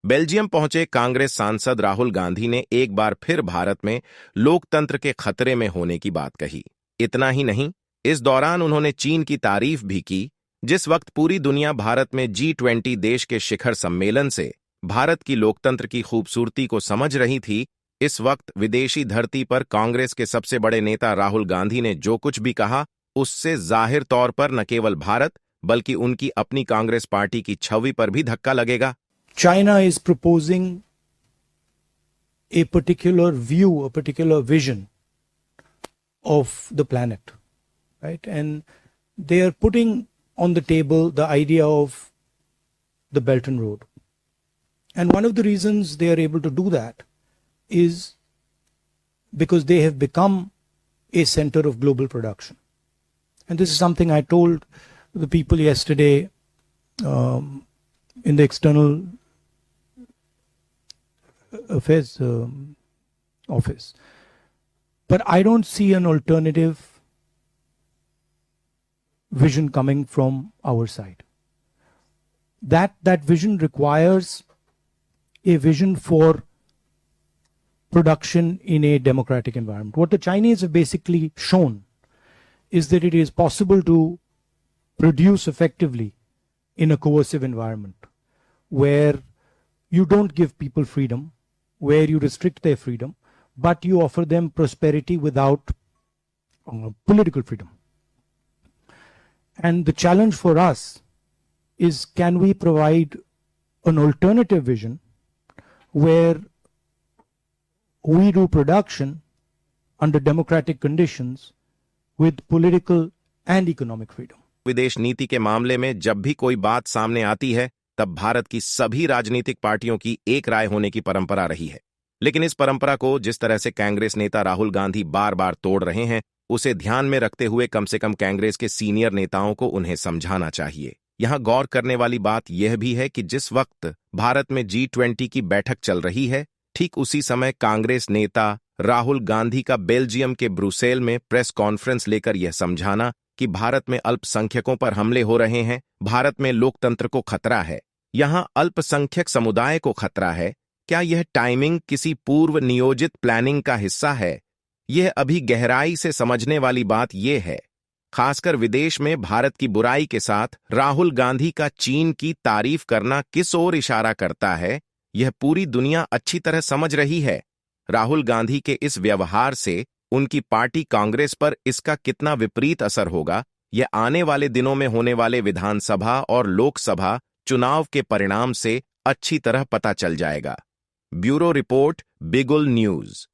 Belgium पहुंचे कांग्रेस सांसद राहुल गांधी ने एक बार फिर भारत में लोकतंत्र के खतरे में होने की बात कही। इतना ही नहीं, इस दौरान उन्होंने चीन की तारीफ भी की। जिस वक्त पूरी दुनिया भारत में G20 देश के शिखर सम्मेलन से भारत की लोकतंत्र की खूबसूरती को समझ रही थी, इस वक्त विदेशी धरती पर कांग्रेस के सबसे बड़े नेता राहुल गांधी ने जो कुछ भी कहा, उससे जाहिर तौर पर न केवल भारत बल्कि उनकी अपनी कांग्रेस पार्टी की छवि पर भी धक्का लगेगा। China is proposing a particular view, a particular vision of the planet, right? And they are putting on the table the idea of the Belt and Road. And one of the reasons they are able to do that is because they have become a center of global production. And this is something I told the people yesterday in the External Affairs office. But I don't see an alternative vision coming from our side. That vision requires a vision for production in a democratic environment. What the Chinese have basically shown is that it is possible to produce effectively in a coercive environment where you don't give people freedom, where you restrict their freedom, but you offer them prosperity without political freedom. And the challenge for us is, can we provide an alternative vision where we do production under democratic conditions with political and economic freedom. विदेश नीति के मामले में जब भी कोई बात सामने आती है, तब भारत की सभी राजनीतिक पार्टियों की एक राय होने की परंपरा रही है। लेकिन इस परंपरा को जिस तरह से कांग्रेस नेता राहुल गांधी बार बार तोड़ रहे हैं, उसे ध्यान में रखते हुए कम से कम कांग्रेस के सीनियर नेताओं को उन्हें समझाना चाहिए। यहां गौर करने वाली बात यह भी है कि जिस वक्त भारत में G20 की बैठक चल रही है, ठीक उसी समय कांग्रेस नेता राहुल गांधी का बेल्जियम के ब्रुसेल में प्रेस कॉन्फ्रेंस लेकर यह समझाना कि भारत में अल्पसंख्यकों पर हमले हो रहे हैं, भारत में लोकतंत्र को खतरा है, यहां अल्पसंख्यक समुदाय को खतरा है। क्या यह टाइमिंग किसी पूर्व नियोजित प्लानिंग का हिस्सा है? यह अभी गहराई से समझने वाली बात यह है। खासकर विदेश में भारत की बुराई के साथ राहुल गांधी का चीन की तारीफ करना किस ओर इशारा करता है, यह पूरी दुनिया अच्छी तरह समझ रही है। राहुल गांधी के इस व्यवहार से उनकी पार्टी कांग्रेस पर इसका कितना विपरीत असर होगा, यह आने वाले दिनों में होने वाले विधानसभा और लोकसभा चुनाव के परिणाम से अच्छी तरह पता चल जाएगा। ब्यूरो रिपोर्ट, बिगुल न्यूज।